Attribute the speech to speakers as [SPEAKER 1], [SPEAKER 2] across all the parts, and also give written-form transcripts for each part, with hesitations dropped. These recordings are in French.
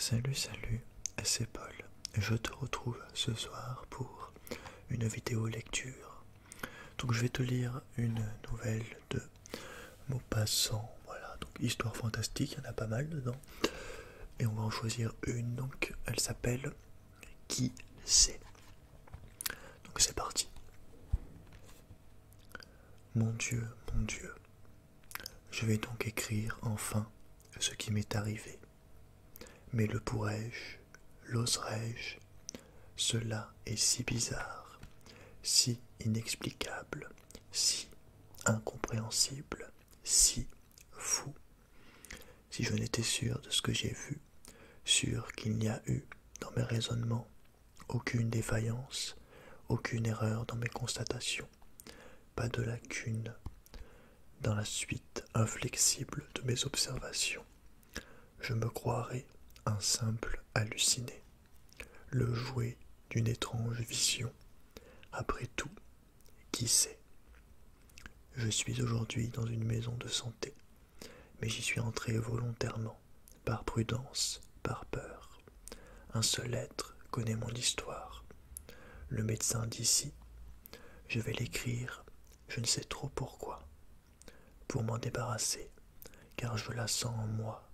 [SPEAKER 1] Salut, c'est Paul. Je te retrouve ce soir pour une vidéo lecture. Donc je vais te lire une nouvelle de Maupassant. Voilà, donc histoire fantastique, il y en a pas mal dedans. Et on va en choisir une, donc elle s'appelle Qui sait. Donc c'est parti. Mon Dieu, je vais donc écrire enfin ce qui m'est arrivé. Mais le pourrais-je, l'oserais-je? Cela est si bizarre, si inexplicable, si incompréhensible, si fou. Si je n'étais sûr de ce que j'ai vu, sûr qu'il n'y a eu, dans mes raisonnements, aucune défaillance, aucune erreur dans mes constatations, pas de lacune dans la suite inflexible de mes observations, je me croirais un simple halluciné, le jouet d'une étrange vision. Après tout, qui sait? Je suis aujourd'hui dans une maison de santé, mais j'y suis entré volontairement, par prudence, par peur. Un seul être connaît mon histoire, le médecin d'ici. Je vais l'écrire, je ne sais trop pourquoi, pour m'en débarrasser, car je la sens en moi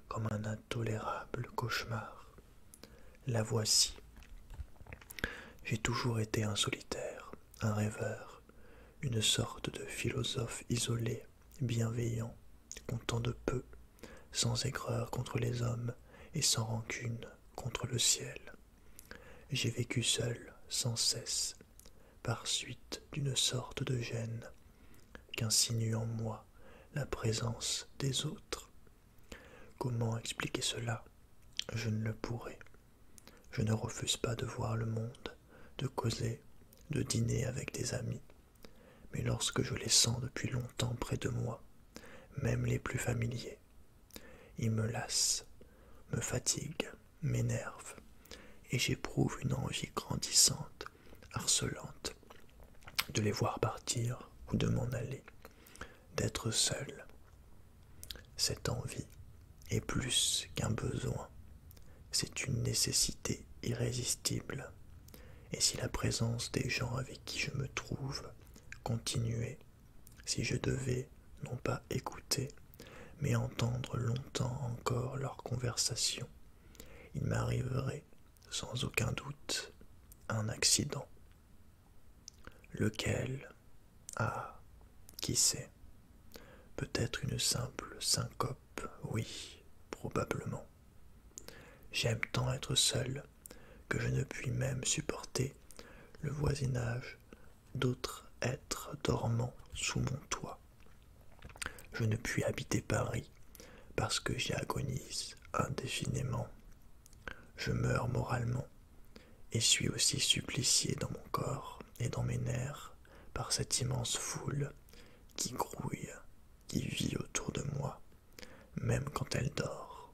[SPEAKER 1] comme un intolérable cauchemar. La voici. J'ai toujours été un solitaire, un rêveur, une sorte de philosophe isolé, bienveillant, content de peu, sans aigreur contre les hommes et sans rancune contre le ciel. J'ai vécu seul, sans cesse, par suite d'une sorte de gêne qu'insinue en moi la présence des autres. Comment expliquer cela? Je ne le pourrai. Je ne refuse pas de voir le monde, de causer, de dîner avec des amis. Mais lorsque je les sens depuis longtemps près de moi, même les plus familiers, ils me lassent, me fatiguent, m'énervent, et j'éprouve une envie grandissante, harcelante, de les voir partir ou de m'en aller, d'être seul. Cette envie est plus qu'un besoin, c'est une nécessité irrésistible. Et si la présence des gens avec qui je me trouve continuait, si je devais non pas écouter, mais entendre longtemps encore leur conversation, il m'arriverait, sans aucun doute, un accident. Lequel? Ah, qui sait? Peut-être une simple syncope, oui, probablement. J'aime tant être seul que je ne puis même supporter le voisinage d'autres êtres dormant sous mon toit. Je ne puis habiter Paris parce que j'y agonise indéfiniment. Je meurs moralement et suis aussi supplicié dans mon corps et dans mes nerfs par cette immense foule qui grouille, qui vit autour de moi, même quand elle dort.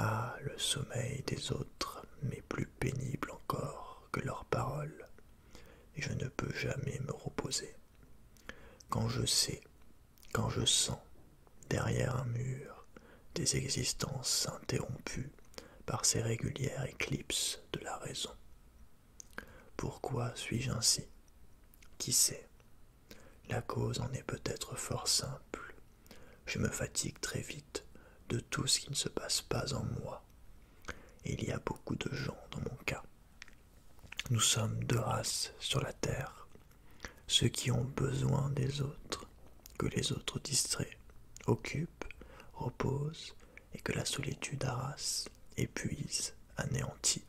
[SPEAKER 1] Ah, le sommeil des autres m'est plus pénible encore que leurs paroles, et je ne peux jamais me reposer. Quand je sais, quand je sens, derrière un mur, des existences interrompues par ces régulières éclipses de la raison. Pourquoi suis-je ainsi? Qui sait? La cause en est peut-être fort simple. Je me fatigue très vite de tout ce qui ne se passe pas en moi. Et il y a beaucoup de gens dans mon cas. Nous sommes deux races sur la terre, ceux qui ont besoin des autres, que les autres distraient, occupent, reposent, et que la solitude harasse, épuise, anéantit,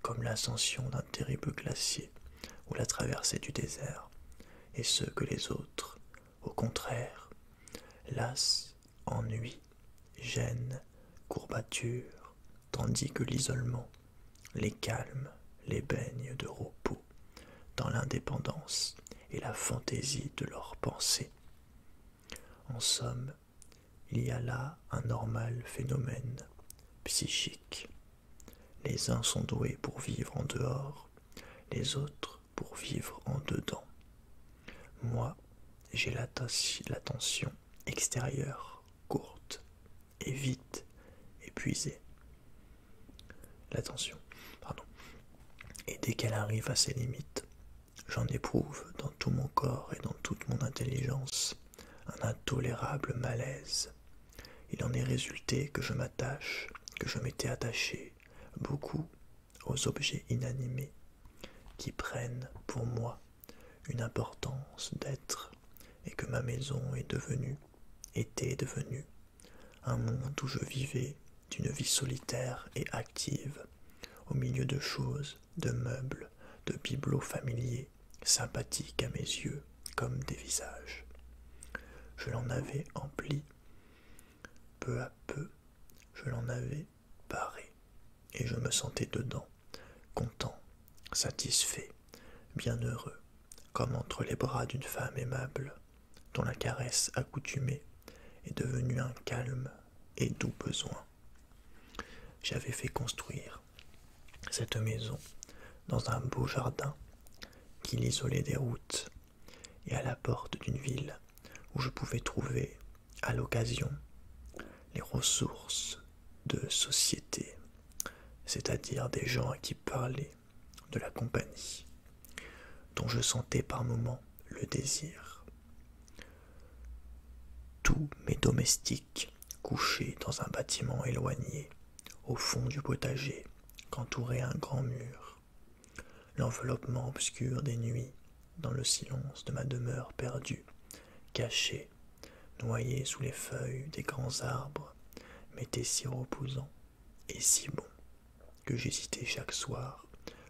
[SPEAKER 1] comme l'ascension d'un terrible glacier ou la traversée du désert, et ceux que les autres, au contraire, lassent, ennuient, gênent, courbaturent, tandis que l'isolement les calme, les baigne de repos, dans l'indépendance et la fantaisie de leurs pensées. En somme, il y a là un normal phénomène psychique. Les uns sont doués pour vivre en dehors, les autres pour vivre en dedans. Moi, j'ai l'attention extérieure courte et vite épuisée. l'attention, pardon. Et dès qu'elle arrive à ses limites, j'en éprouve dans tout mon corps et dans toute mon intelligence un intolérable malaise. Il en est résulté que je m'attache, que je m'étais attaché beaucoup aux objets inanimés qui prennent pour moi une importance d'être et que ma maison était devenue un monde où je vivais d'une vie solitaire et active au milieu de choses, de meubles, de bibelots familiers, sympathiques à mes yeux comme des visages. Je l'en avais empli. Peu à peu, je l'en avais paré, et je me sentais dedans, content, satisfait, bien heureux, comme entre les bras d'une femme aimable, dont la caresse accoutumée est devenue un calme et doux besoin. J'avais fait construire cette maison dans un beau jardin qui l'isolait des routes et à la porte d'une ville où je pouvais trouver, à l'occasion, les ressources de société, c'est-à-dire des gens à qui parler, de la compagnie, dont je sentais par moments le désir. Tous mes domestiques couchés dans un bâtiment éloigné, au fond du potager, qu'entourait un grand mur. L'enveloppement obscur des nuits, dans le silence de ma demeure perdue, cachée, noyée sous les feuilles des grands arbres, m'était si reposant et si bon que j'hésitais chaque soir,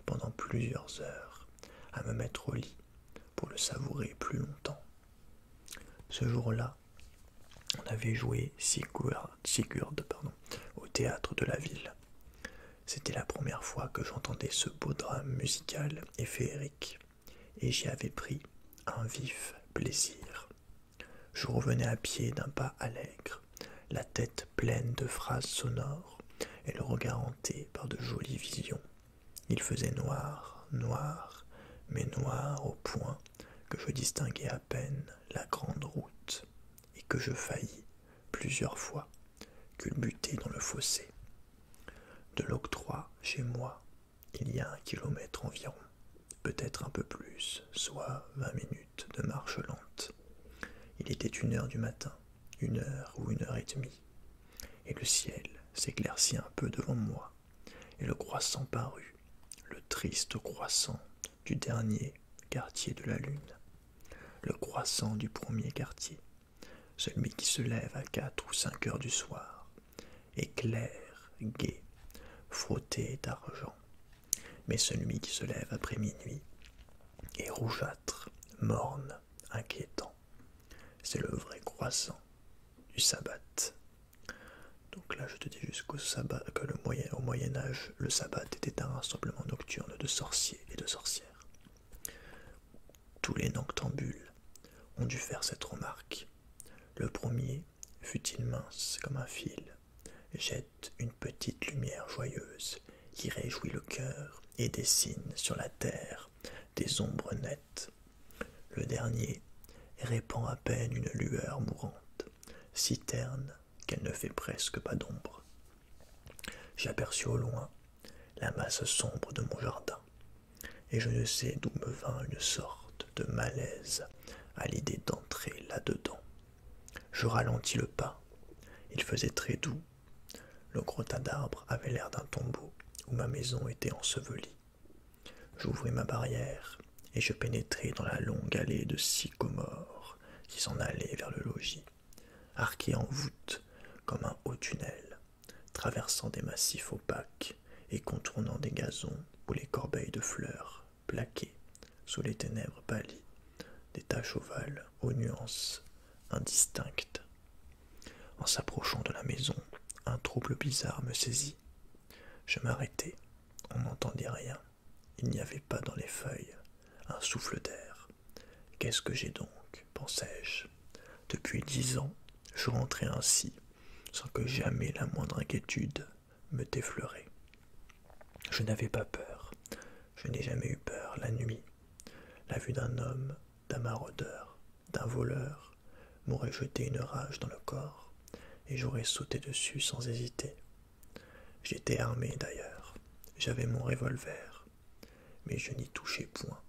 [SPEAKER 1] pendant plusieurs heures, à me mettre au lit pour le savourer plus longtemps. Ce jour-là, on avait joué Sigurd au théâtre de la ville. C'était la première fois que j'entendais ce beau drame musical et féerique, et j'y avais pris un vif plaisir. Je revenais à pied d'un pas allègre, la tête pleine de phrases sonores et le regard hanté par de jolies visions. Il faisait noir, noir, mais noir au point que je distinguais à peine la grande route et que je faillis, plusieurs fois, culbuter dans le fossé. De l'octroi, chez moi, il y a 1 kilomètre environ, peut-être un peu plus, soit 20 minutes de marche lente. Il était 1 heure du matin, 1 heure ou 1 heure et demie, et le ciel s'éclaircit un peu devant moi, et le croissant parut, le triste croissant du dernier quartier de la lune, le croissant du premier quartier, celui qui se lève à 4 ou 5 heures du soir, est clair, gai, frotté d'argent, mais celui qui se lève après minuit est rougeâtre, morne, inquiétant. C'est le vrai croissant du sabbat. Donc là, je te dis jusqu'au sabbat que au Moyen-Âge, le sabbat était un rassemblement nocturne de sorciers et de sorcières. Tous les noctambules ont dû faire cette remarque. Le premier, fût-il mince comme un fil, jette une petite lumière joyeuse qui réjouit le cœur et dessine sur la terre des ombres nettes. Le dernier répand à peine une lueur mourante, si terne qu'elle ne fait presque pas d'ombre. J'aperçus au loin la masse sombre de mon jardin, et je ne sais d'où me vint une sorte de malaise à l'idée d'entrer là-dedans. Je ralentis le pas, il faisait très doux. Le gros tas d'arbres avait l'air d'un tombeau où ma maison était ensevelie. J'ouvris ma barrière et je pénétrai dans la longue allée de sycomores qui s'en allait vers le logis, arqué en voûte comme un haut tunnel, traversant des massifs opaques et contournant des gazons où les corbeilles de fleurs plaquaient sous les ténèbres pâlies des taches ovales aux nuances indistinctes. En s'approchant de la maison, un trouble bizarre me saisit. Je m'arrêtai, on n'entendait rien. Il n'y avait pas dans les feuilles un souffle d'air. Qu'est-ce que j'ai donc, pensai-je. Depuis 10 ans, je rentrais ainsi, sans que jamais la moindre inquiétude me défleurait. Je n'avais pas peur. Je n'ai jamais eu peur la nuit. La vue d'un homme, d'un maraudeur, d'un voleur m'aurait jeté une rage dans le corps, et j'aurais sauté dessus sans hésiter. J'étais armé d'ailleurs. J'avais mon revolver, mais je n'y touchais point,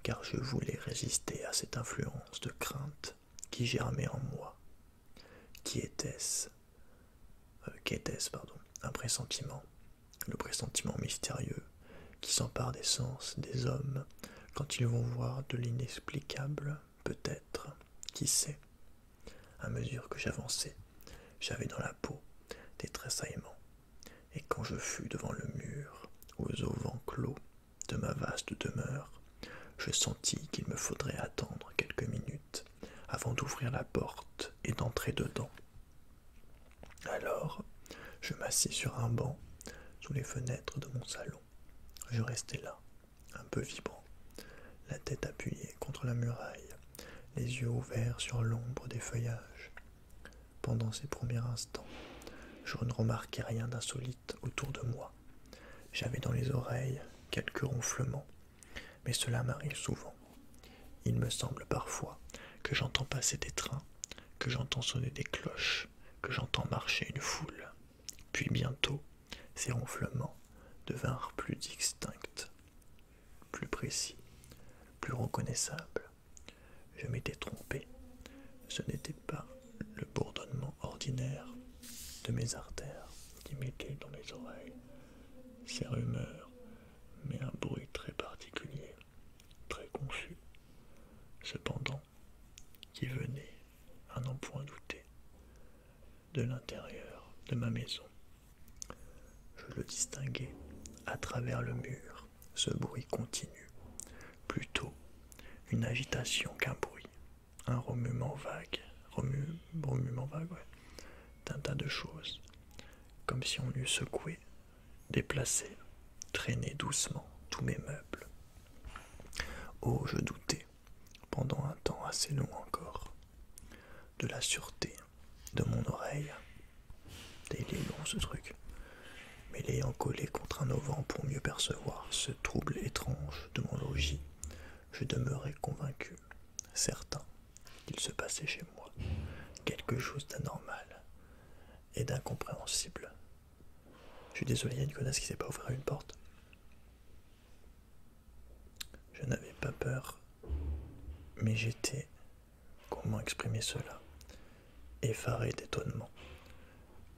[SPEAKER 1] car je voulais résister à cette influence de crainte qui germait en moi. Qui était-ce Qu'était-ce, pardon, un pressentiment, le pressentiment mystérieux qui s'empare des sens des hommes quand ils vont voir de l'inexplicable, peut-être, qui sait. À mesure que j'avançais, j'avais dans la peau des tressaillements, et quand je fus devant le mur, aux auvents clos de ma vaste demeure, je sentis qu'il me faudrait attendre quelques minutes avant d'ouvrir la porte et d'entrer dedans. Alors, je m'assis sur un banc sous les fenêtres de mon salon. Je restai là, un peu vibrant, la tête appuyée contre la muraille, les yeux ouverts sur l'ombre des feuillages. Pendant ces premiers instants, je ne remarquai rien d'insolite autour de moi. J'avais dans les oreilles quelques ronflements, mais cela m'arrive souvent. Il me semble parfois que j'entends passer des trains, que j'entends sonner des cloches, que j'entends marcher une foule. Puis bientôt, ces ronflements devinrent plus distincts, plus précis, plus reconnaissables. Je m'étais trompé. Ce n'était pas le bourdonnement ordinaire de mes artères qui m'était dans les oreilles, ces rumeurs, mais un bruit très particulier, très confus, cependant, qui venait, à n'en point douter, de l'intérieur de ma maison. Je le distinguais à travers le mur, ce bruit continu, plutôt une agitation qu'un bruit, un remuement vague, ouais, d'un tas de choses, comme si on eût secoué, déplacé, traîné doucement tous mes meubles. Oh, je doutais, pendant un temps assez long encore, de la sûreté de mon oreille. Et il est long ce truc, mais l'ayant collé contre un auvent pour mieux percevoir ce trouble étrange de mon logis, je demeurais convaincu, certain qu'il se passait chez moi quelque chose d'anormal et d'incompréhensible. Je suis désolé, il y a une connasse qui sait pas ouvrir une porte. Je n'avais pas peur, mais j'étais, comment exprimer cela, effaré d'étonnement.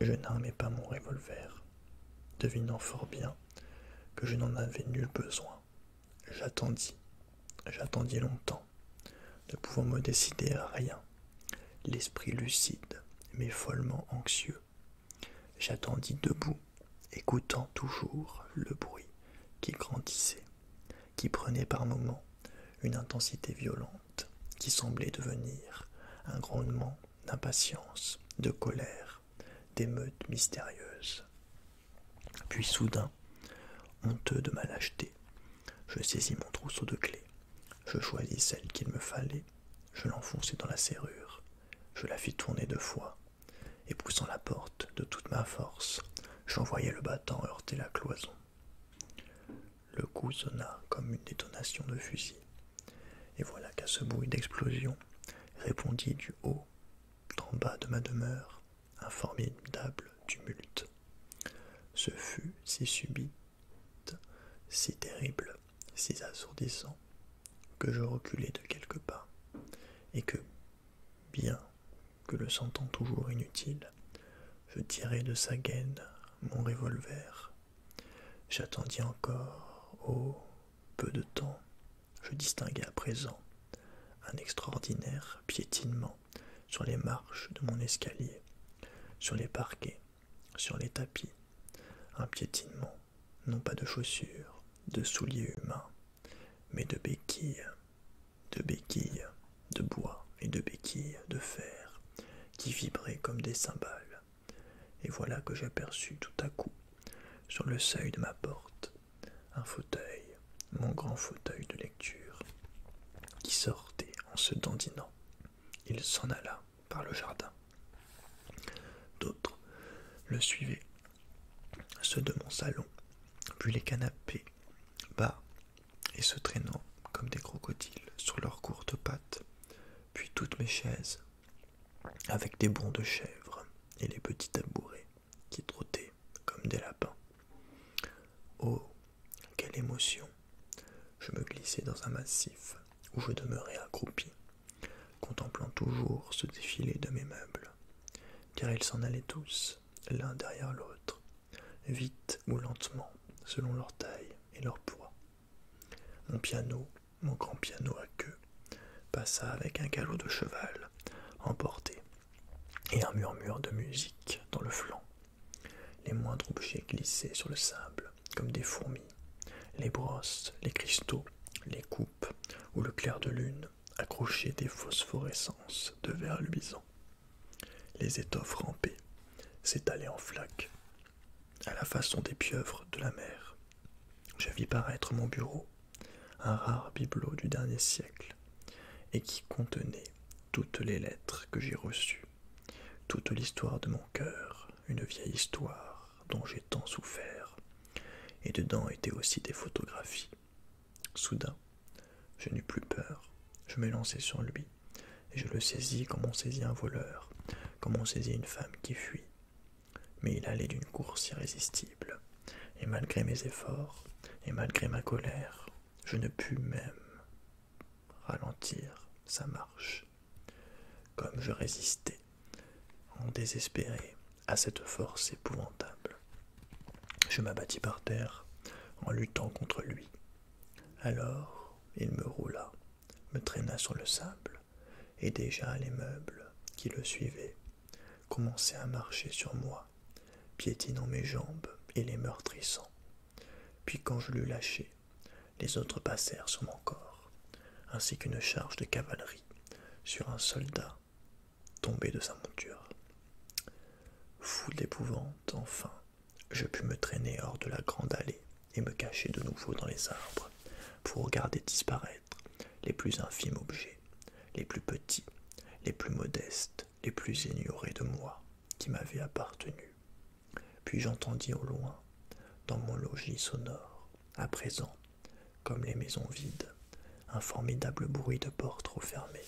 [SPEAKER 1] Je n'armais pas mon revolver, devinant fort bien que je n'en avais nul besoin. J'attendis longtemps, ne pouvant me décider à rien, l'esprit lucide, mais follement anxieux. J'attendis debout, écoutant toujours le bruit qui grandissait, qui prenait par moments une intensité violente, qui semblait devenir un grondement d'impatience, de colère, d'émeute mystérieuse. Puis soudain, honteux de ma lâcheté, je saisis mon trousseau de clés, je choisis celle qu'il me fallait, je l'enfonçai dans la serrure, je la fis tourner 2 fois, et poussant la porte de toute ma force, j'envoyai le battant heurter la cloison. Le coup sonna comme une détonation de fusil, et voilà qu'à ce bruit d'explosion répondit du haut, d'en bas de ma demeure, un formidable tumulte. Ce fut si subite, si terrible, si assourdissant, que je reculai de quelques pas, et que, bien que le sentant toujours inutile, je tirai de sa gaine mon revolver. J'attendis encore, oh, peu de temps. Je distinguai à présent un extraordinaire piétinement sur les marches de mon escalier, sur les parquets, sur les tapis, un piétinement, non pas de chaussures, de souliers humains, mais de béquilles, de bois et de béquilles de fer, qui vibraient comme des cymbales. Et voilà que j'aperçus tout à coup, sur le seuil de ma porte, un fauteuil, mon grand fauteuil de lecture, qui sortait en se dandinant. Il s'en alla par le jardin. D'autres le suivaient, ceux de mon salon, puis les canapés, bas et se traînant comme des crocodiles sur leurs courtes pattes, puis toutes mes chaises, avec des bonds de chèvre et les petits tabourets qui trottaient comme des lapins. un massif où je demeurais accroupi, contemplant toujours ce défilé de mes meubles, car ils s'en allaient tous, l'un derrière l'autre, vite ou lentement, selon leur taille et leur poids. Mon piano, mon grand piano à queue, passa avec un galop de cheval, emporté, et un murmure de musique dans le flanc. Les moindres objets glissaient sur le sable, comme des fourmis. Les brosses, les cristaux, les coupes, ou le clair de lune accrochaient des phosphorescences de verre luisant. Les étoffes rampées s'étalaient en flaques, à la façon des pieuvres de la mer. Je vis paraître mon bureau, un rare bibelot du dernier siècle, et qui contenait toutes les lettres que j'ai reçues, toute l'histoire de mon cœur, une vieille histoire dont j'ai tant souffert, et dedans étaient aussi des photographies. Soudain, je n'eus plus peur, je me lançai sur lui, et je le saisis comme on saisit un voleur, comme on saisit une femme qui fuit. Mais il allait d'une course irrésistible, et malgré mes efforts, et malgré ma colère, je ne pus même ralentir sa marche, comme je résistais, en désespéré, à cette force épouvantable. Je m'abattis par terre, en luttant contre lui. Alors, il me roula, me traîna sur le sable, et déjà les meubles, qui le suivaient, commençaient à marcher sur moi, piétinant mes jambes et les meurtrissant. Puis quand je l'eus lâché, les autres passèrent sur mon corps, ainsi qu'une charge de cavalerie sur un soldat tombé de sa monture. Fou d'épouvante, enfin, je pus me traîner hors de la grande allée et me cacher de nouveau dans les arbres pour regarder disparaître les plus infimes objets, les plus petits, les plus modestes, les plus ignorés de moi qui m'avaient appartenu. Puis j'entendis au loin, dans mon logis sonore, à présent, comme les maisons vides, un formidable bruit de portes refermées.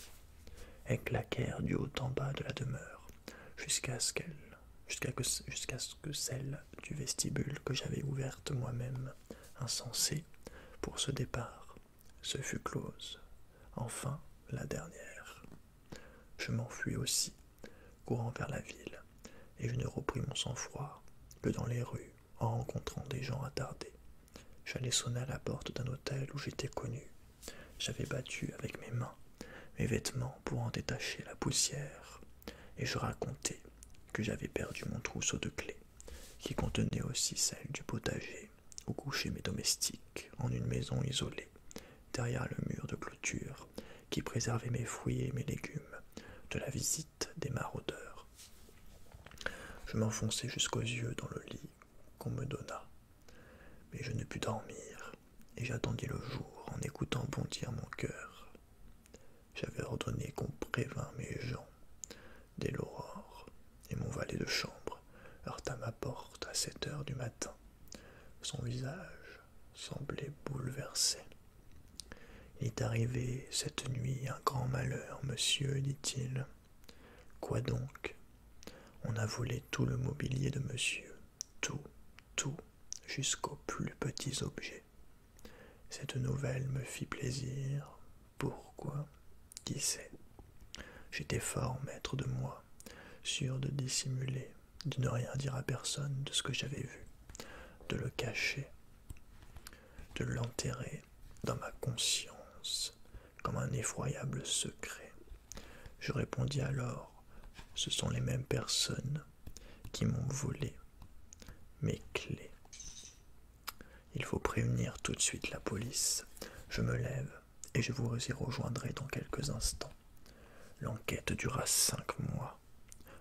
[SPEAKER 1] Elles claquèrent du haut en bas de la demeure, jusqu'à ce que celle du vestibule que j'avais ouverte moi-même, insensé, pour ce départ, se fut close. Enfin, la dernière. Je m'enfuis aussi, courant vers la ville, et je ne repris mon sang-froid que dans les rues, en rencontrant des gens attardés. J'allais sonner à la porte d'un hôtel où j'étais connu. J'avais battu avec mes mains mes vêtements pour en détacher la poussière, et je racontais que j'avais perdu mon trousseau de clés, qui contenait aussi celle du potager où couchaient mes domestiques, en une maison isolée, derrière le mur de clôture qui préservait mes fruits et mes légumes de la visite des maraudeurs. Je m'enfonçai jusqu'aux yeux dans le lit qu'on me donna, mais je ne pus dormir, et j'attendis le jour en écoutant bondir mon cœur. J'avais ordonné qu'on prévînt mes gens dès l'aurore, et mon valet de chambre heurta ma porte à 7 heures du matin. Son visage semblait bouleversé. « Il est arrivé cette nuit un grand malheur, monsieur, dit-il. »« Quoi donc ?» ?»« On a volé tout le mobilier de monsieur, tout, jusqu'aux plus petits objets. » Cette nouvelle me fit plaisir. Pourquoi ? Qui sait ? J'étais fort maître de moi, sûr de dissimuler, de ne rien dire à personne de ce que j'avais vu, de le cacher, de l'enterrer dans ma conscience comme un effroyable secret. Je répondis alors, ce sont les mêmes personnes qui m'ont volé mes clés. Il faut prévenir tout de suite la police. Je me lève et je vous y rejoindrai dans quelques instants. L'enquête dura 5 mois.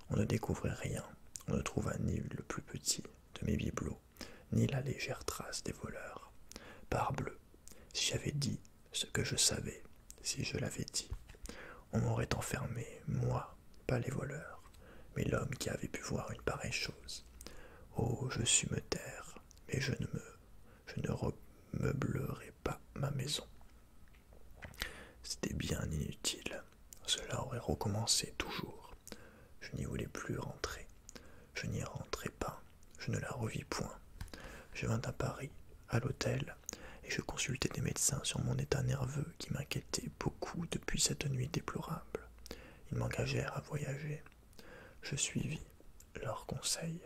[SPEAKER 1] On ne découvrait rien. On ne trouva ni le plus petit de mes bibelots, ni la légère trace des voleurs. Parbleu, si j'avais dit ce que je savais, si je l'avais dit, on m'aurait enfermé, moi, pas les voleurs, mais l'homme qui avait pu voir une pareille chose. Oh, je sus me taire, mais je ne remeublerai pas ma maison. C'était bien inutile. Cela aurait recommencé toujours. Je n'y voulais plus rentrer. Je n'y rentrai pas. Je ne la revis point. Je vins à Paris, à l'hôtel, et je consultai des médecins sur mon état nerveux qui m'inquiétait beaucoup depuis cette nuit déplorable. Ils m'engagèrent à voyager. Je suivis leurs conseils.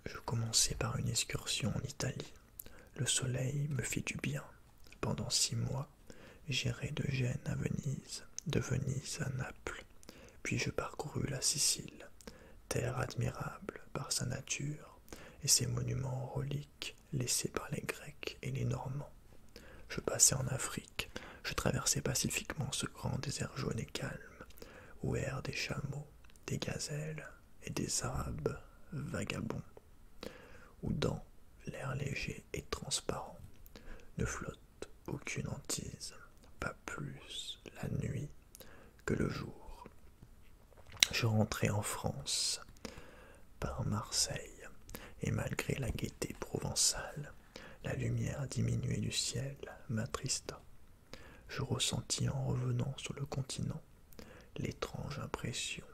[SPEAKER 1] Je commençai par une excursion en Italie. Le soleil me fit du bien. Pendant 6 mois, j'irai de Gênes à Venise, de Venise à Naples, puis je parcourus la Sicile, terre admirable par sa nature et ses monuments reliques laissés par les Grecs et les Normands. Je passai en Afrique, je traversai pacifiquement ce grand désert jaune et calme, où errent des chameaux, des gazelles et des Arabes vagabonds, où dans l'air léger et transparent ne flotte aucune hantise, pas plus la nuit que le jour. Je rentrai en France par Marseille, et malgré la gaieté provençale, la lumière diminuée du ciel m'attrista. Je ressentis en revenant sur le continent l'étrange impression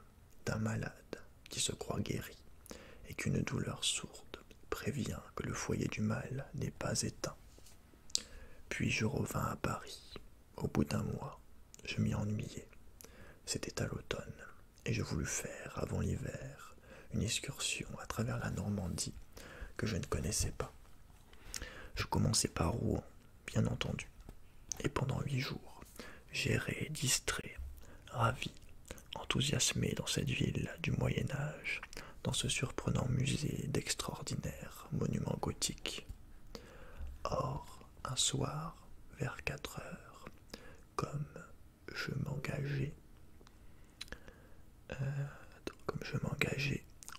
[SPEAKER 1] d'un malade qui se croit guéri et qu'une douleur sourde prévient que le foyer du mal n'est pas éteint. Puis je revins à Paris. Au bout d'un mois, je m'y ennuyais. C'était à l'automne, et je voulus faire, avant l'hiver, une excursion à travers la Normandie que je ne connaissais pas. Je commençai par Rouen, bien entendu, et pendant 8 jours, j'errai distrait, ravi, enthousiasmé dans cette ville du Moyen-Âge, dans ce surprenant musée d'extraordinaires monuments gothiques. Or, un soir, vers 4 heures, comme je m'engageais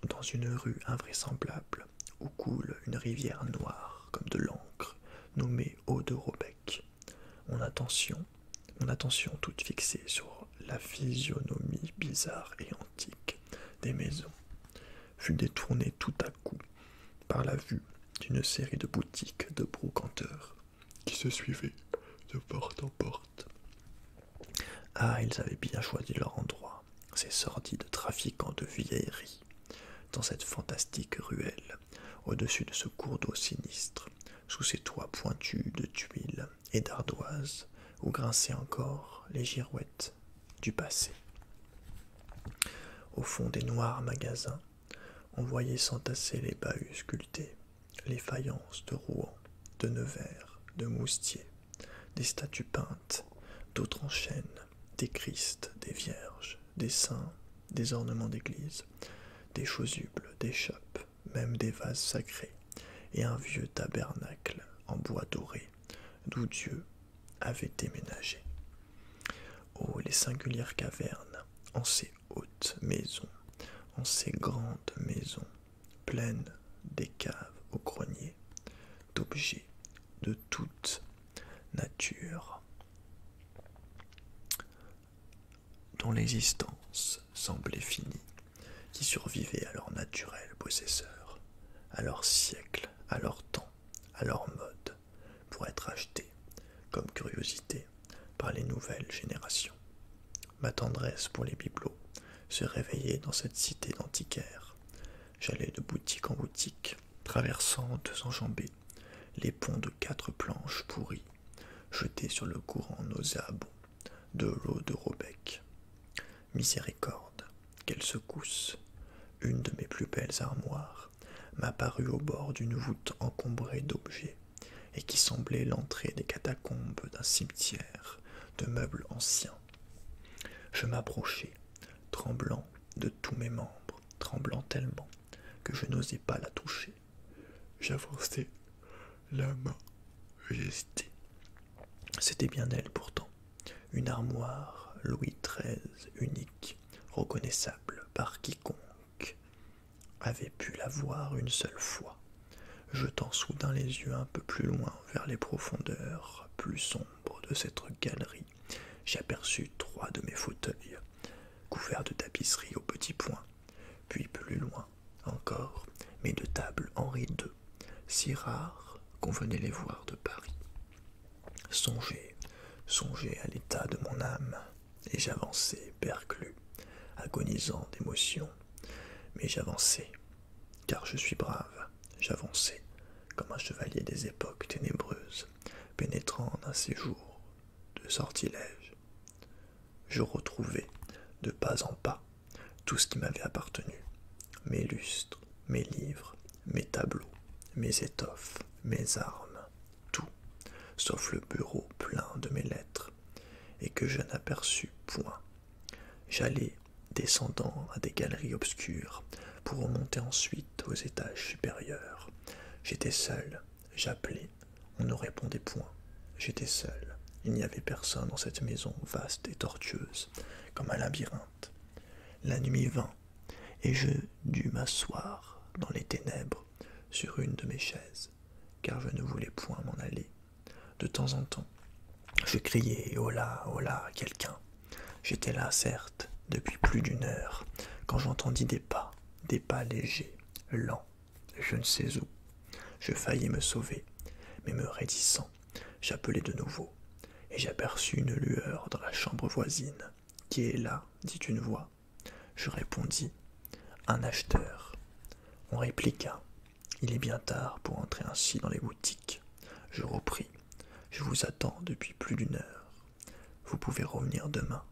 [SPEAKER 1] dans une rue invraisemblable où coule une rivière noire comme de l'encre, nommée Eau de Robec, mon attention toute fixée sur la physionomie bizarre et antique des maisons, fut détournée tout à coup par la vue d'une série de boutiques de brocanteurs qui se suivaient de porte en porte. Ah, ils avaient bien choisi leur endroit, ces sordides trafiquants de vieilleries, dans cette fantastique ruelle, au-dessus de ce cours d'eau sinistre, sous ces toits pointus de tuiles et d'ardoises, où grinçaient encore les girouettes du passé. Au fond des noirs magasins, on voyait s'entasser les bahuts sculptés, les faïences de Rouen, de Nevers, de Moustier, des statues peintes, d'autres en chêne, des Christ, des Vierges, des saints, des ornements d'église, des chasubles, des chapes, même des vases sacrés, et un vieux tabernacle en bois doré, d'où Dieu avait déménagé. Oh, les singulières cavernes, en ces hautes maisons, en ces grandes maisons, pleines des caves au grenier, d'objets de toute nature, dont l'existence semblait finie, qui survivaient à leur naturel possesseur, à leur siècle, à leur temps, à leur mode, pour être achetés, comme curiosité, par les nouvelles générations. Ma tendresse pour les bibelots se réveillait dans cette cité d'antiquaires. J'allais de boutique en boutique, traversant deux enjambées les ponts de 4 planches pourries, jetées sur le courant nauséabond de l'eau de Robec. Miséricorde, quelle secousse! Une de mes plus belles armoires m'apparut au bord d'une voûte encombrée d'objets et qui semblait l'entrée des catacombes d'un cimetière de meubles anciens. Je m'approchai, tremblant de tous mes membres, tremblant tellement que je n'osais pas la toucher. J'avançai la main, j'hésitais. C'était bien elle pourtant, une armoire Louis XIII unique, reconnaissable par quiconque avait pu la voir une seule fois. Jetant soudain les yeux un peu plus loin vers les profondeurs plus sombres de cette galerie, j'aperçus 3 de mes fauteuils, couverts de tapisseries au petit point, puis plus loin encore, mes 2 tables Henri II, si rares qu'on venait les voir de Paris. Songez à l'état de mon âme, et j'avançai perclus, agonisant d'émotion, mais j'avançai, car je suis brave, J'avançai, comme un chevalier des époques ténébreuses, pénétrant d'un séjour de sortilège. Je retrouvai, de pas en pas, tout ce qui m'avait appartenu, mes lustres, mes livres, mes tableaux, mes étoffes, mes armes, tout, sauf le bureau plein de mes lettres, et que je n'aperçus point. J'allai, descendant à des galeries obscures, pour remonter ensuite aux étages supérieurs. J'étais seul, j'appelai, on ne répondait point. J'étais seul, il n'y avait personne dans cette maison vaste et tortueuse, comme un labyrinthe. La nuit vint, et je dus m'asseoir dans les ténèbres sur une de mes chaises, car je ne voulais point m'en aller. De temps en temps, je criais « Hola, hola » à quelqu'un. J'étais là, certes, depuis plus d'une heure, quand j'entendis des pas légers, lents, je ne sais où. Je faillis me sauver, mais me raidissant, j'appelai de nouveau, et j'aperçus une lueur dans la chambre voisine. « Qui est là ?» dit une voix. Je répondis « Un acheteur ». On répliqua « Il est bien tard pour entrer ainsi dans les boutiques. » Je repris « Je vous attends depuis plus d'une heure. Vous pouvez revenir demain. »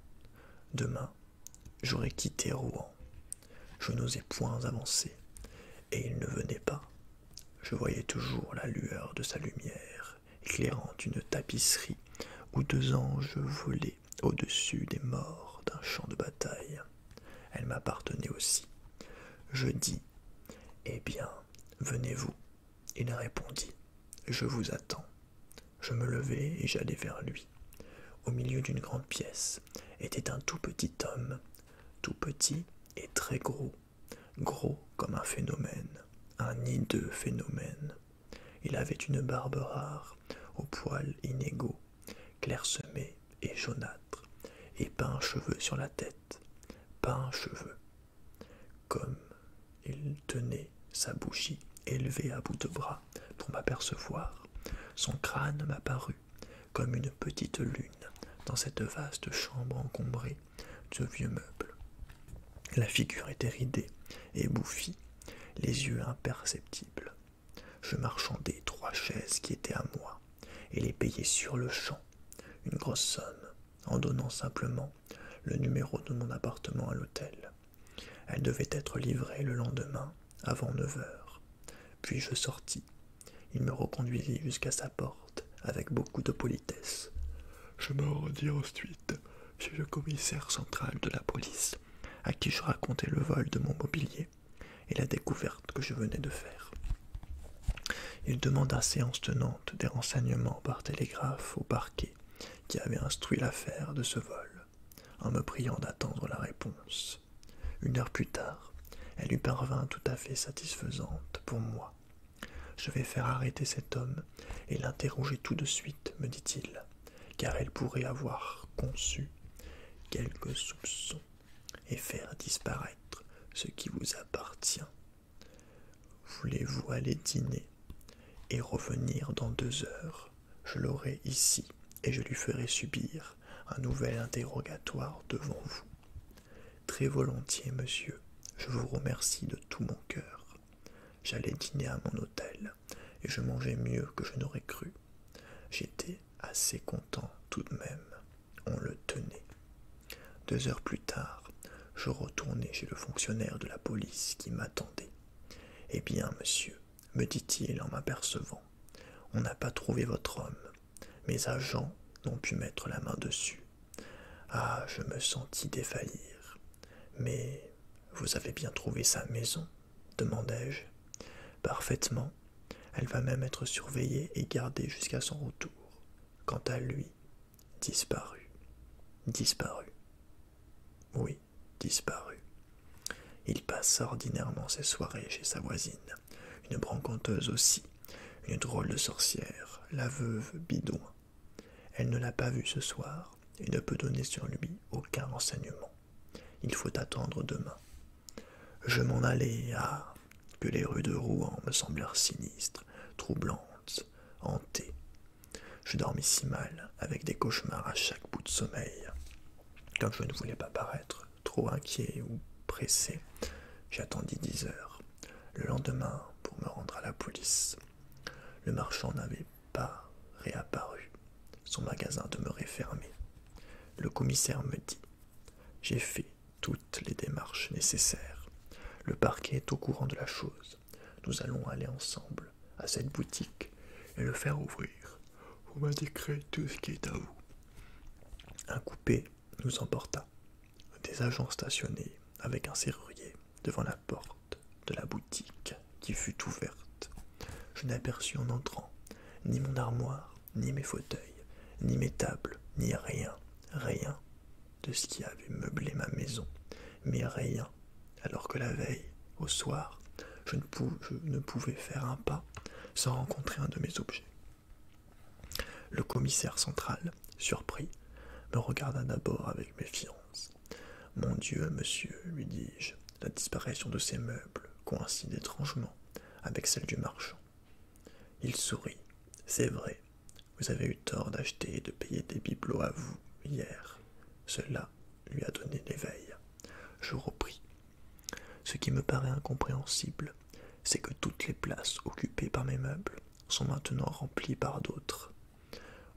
[SPEAKER 1] Demain, j'aurais quitté Rouen. Je n'osais point avancer, et il ne venait pas. Je voyais toujours la lueur de sa lumière, éclairant une tapisserie où deux anges volaient au-dessus des morts d'un champ de bataille. Elle m'appartenait aussi. Je dis « Eh bien, venez-vous ?» Il répondit « Je vous attends. » Je me levai et j'allai vers lui. Au milieu d'une grande pièce était un tout petit homme, tout petit et très gros, gros comme un phénomène, un hideux phénomène. Il avait une barbe rare, aux poils inégaux, clairsemés et jaunâtres, et pas un cheveu sur la tête, pas un cheveu. Comme il tenait sa bougie élevée à bout de bras pour m'apercevoir, son crâne m'apparut comme une petite lune dans cette vaste chambre encombrée de vieux meubles. La figure était ridée et bouffie, les yeux imperceptibles. Je marchandai 3 chaises qui étaient à moi et les payai sur le champ, une grosse somme, en donnant simplement le numéro de mon appartement à l'hôtel. Elle devait être livrée le lendemain, avant 9 heures. Puis je sortis. Il me reconduisit jusqu'à sa porte, avec beaucoup de politesse. Je me rendis ensuite chez le commissaire central de la police, à qui je racontai le vol de mon mobilier et la découverte que je venais de faire. Il demanda séance tenante des renseignements par télégraphe au parquet qui avait instruit l'affaire de ce vol, en me priant d'attendre la réponse. 1 heure plus tard, elle lui parvint tout à fait satisfaisante pour moi. « Je vais faire arrêter cet homme et l'interroger tout de suite, me dit-il, car elle pourrait avoir conçu quelques soupçons et faire disparaître ce qui vous appartient. Voulez-vous aller dîner et revenir dans 2 heures? Je l'aurai ici et je lui ferai subir un nouvel interrogatoire devant vous. Très volontiers, monsieur, je vous remercie de tout mon cœur. » J'allais dîner à mon hôtel et je mangeais mieux que je n'aurais cru. J'étais assez content tout de même. On le tenait. 2 heures plus tard, je retournai chez le fonctionnaire de la police qui m'attendait. « Eh bien, monsieur, me dit-il en m'apercevant, on n'a pas trouvé votre homme. Mes agents n'ont pu mettre la main dessus. Ah, je me sentis défaillir. Mais vous avez bien trouvé sa maison? Demandai-je. Parfaitement. Elle va même être surveillée et gardée jusqu'à son retour. Quant à lui, disparu. Disparu. Oui, disparu. Il passe ordinairement ses soirées chez sa voisine, une brancanteuse aussi, une drôle de sorcière, la veuve Bidouin. Elle ne l'a pas vu ce soir et ne peut donner sur lui aucun renseignement. Il faut attendre demain. Je m'en allai à... que les rues de Rouen me semblèrent sinistres, troublantes, hantées. Je dormis si mal, avec des cauchemars à chaque bout de sommeil. Comme je ne voulais pas paraître trop inquiet ou pressé, j'attendis 10 heures. Le lendemain, pour me rendre à la police. Le marchand n'avait pas réapparu. Son magasin demeurait fermé. Le commissaire me dit: « J'ai fait toutes les démarches nécessaires. Le parquet est au courant de la chose. Nous allons aller ensemble à cette boutique et le faire ouvrir. Vous m'indiquerez tout ce qui est à vous. » Un coupé nous emporta. Des agents stationnés avec un serrurier devant la porte de la boutique qui fut ouverte. Je n'aperçus en entrant ni mon armoire, ni mes fauteuils, ni mes tables, ni rien, rien de ce qui avait meublé ma maison, mais rien, alors que la veille, au soir, je ne pouvais faire un pas sans rencontrer un de mes objets. Le commissaire central, surpris, me regarda d'abord avec méfiance. « Mon Dieu, monsieur, lui dis-je, la disparition de ces meubles coïncide étrangement avec celle du marchand. » Il sourit. « C'est vrai, vous avez eu tort d'acheter et de payer des bibelots à vous hier. Cela lui a donné l'éveil. » Je repris. « Ce qui me paraît incompréhensible, c'est que toutes les places occupées par mes meubles sont maintenant remplies par d'autres. »«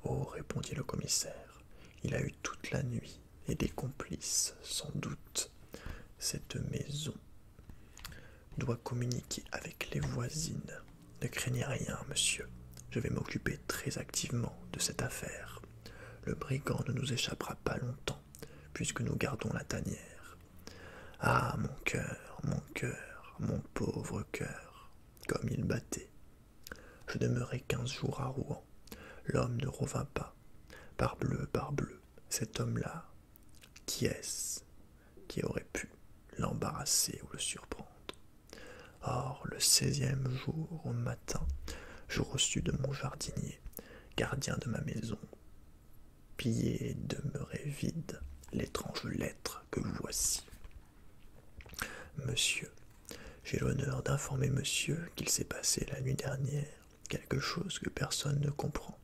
[SPEAKER 1] Oh, répondit le commissaire, il a eu toute la nuit et des complices, sans doute. Cette maison doit communiquer avec les voisines. Ne craignez rien, monsieur. Je vais m'occuper très activement de cette affaire. Le brigand ne nous échappera pas longtemps, puisque nous gardons la tanière. Ah, mon pauvre cœur, comme il battait. Je demeurai 15 jours à Rouen. L'homme ne revint pas. Parbleu, cet homme-là, qui est-ce qui aurait pu l'embarrasser ou le surprendre? Or, le 16e jour, au matin, je reçus de mon jardinier, gardien de ma maison, pillée et demeurée vide, l'étrange lettre que voici. Monsieur, j'ai l'honneur d'informer monsieur qu'il s'est passé la nuit dernière quelque chose que personne ne comprend,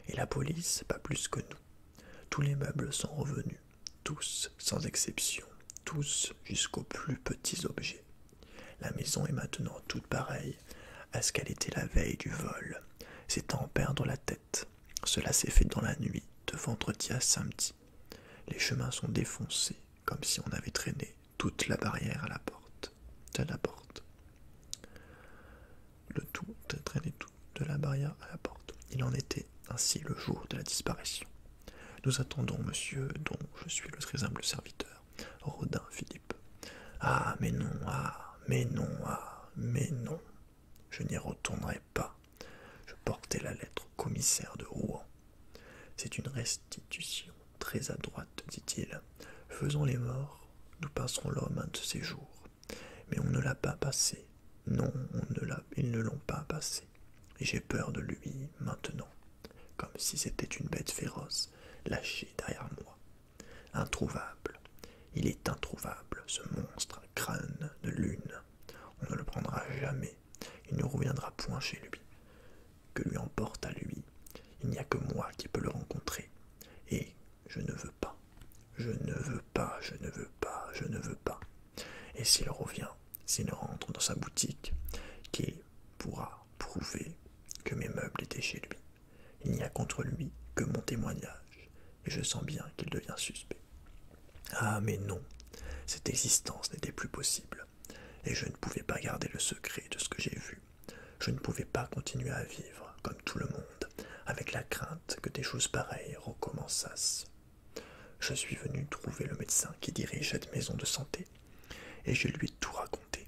[SPEAKER 1] et la police pas plus que nous. Tous les meubles sont revenus, tous sans exception, tous jusqu'aux plus petits objets. La maison est maintenant toute pareille à ce qu'elle était la veille du vol. C'est à en perdre la tête. Cela s'est fait dans la nuit de vendredi à samedi. Les chemins sont défoncés, comme si on avait traîné toute la barrière à la porte. Le tout, traîné tout de la barrière à la porte. Il en était ainsi le jour de la disparition. Nous attendons, monsieur, dont je suis le très humble serviteur, Rodin Philippe. Ah, mais non, je n'y retournerai pas. Je portai la lettre au commissaire de Rouen. C'est une restitution très adroite, dit-il. Faisons les morts, nous passerons l'homme un de ces jours. Mais on ne l'a pas passé. Non, ils ne l'ont pas passé. Et j'ai peur de lui maintenant, comme si c'était une bête féroce, lâchée derrière moi. Introuvable. Il est introuvable, ce monstre à crâne de lune. On ne le prendra jamais. Il ne reviendra point chez lui. Que lui emporte à lui. Il n'y a que moi qui peux le rencontrer. Et je ne veux pas. Et s'il revient, s'il rentre dans sa boutique, qui pourra prouver que mes meubles étaient chez lui? Il n'y a contre lui que mon témoignage, et je sens bien qu'il devient suspect. Ah, mais non, cette existence n'était plus possible, et je ne pouvais pas garder le secret de ce que j'ai vu. Je ne pouvais pas continuer à vivre, comme tout le monde, avec la crainte que des choses pareilles recommençassent. Je suis venu trouver le médecin qui dirige cette maison de santé, et je lui ai tout raconté.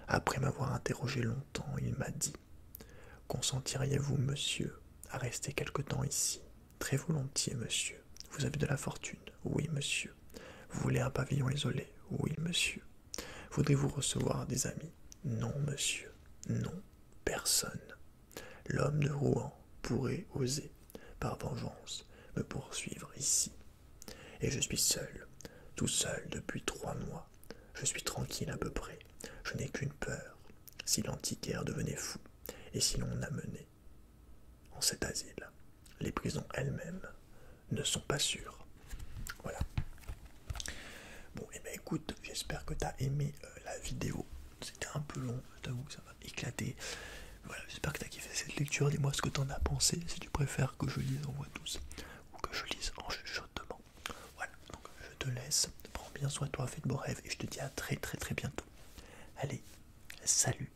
[SPEAKER 1] Après m'avoir interrogé longtemps, il m'a dit: « Consentiriez-vous, monsieur, à rester quelque temps ici? » « Très volontiers, monsieur. Vous avez de la fortune? » « Oui, monsieur. » « Vous voulez un pavillon isolé? » « Oui, monsieur. » « Voudrez-vous recevoir des amis? » « Non, monsieur. Non, personne. L'homme de Rouen pourrait oser, par vengeance, me poursuivre ici. Et je suis seul, tout seul depuis 3 mois. Je suis tranquille à peu près. Je n'ai qu'une peur. Si l'antiquaire devenait fou, et si l'on amenait en cet asile, les prisons elles-mêmes ne sont pas sûres. Voilà. Bon, et ben écoute, j'espère que tu as aimé la vidéo. C'était un peu long, je t'avoue que ça m'a éclaté. éclaté. Voilà, j'espère que tu as kiffé cette lecture. Dis-moi ce que tu en as pensé, si tu préfères que je lise en voix douce ou que je lise en chuchotement. Voilà, donc je te laisse. Prends bien soin de toi, fais de beaux rêves et je te dis à très très très bientôt. Allez, salut!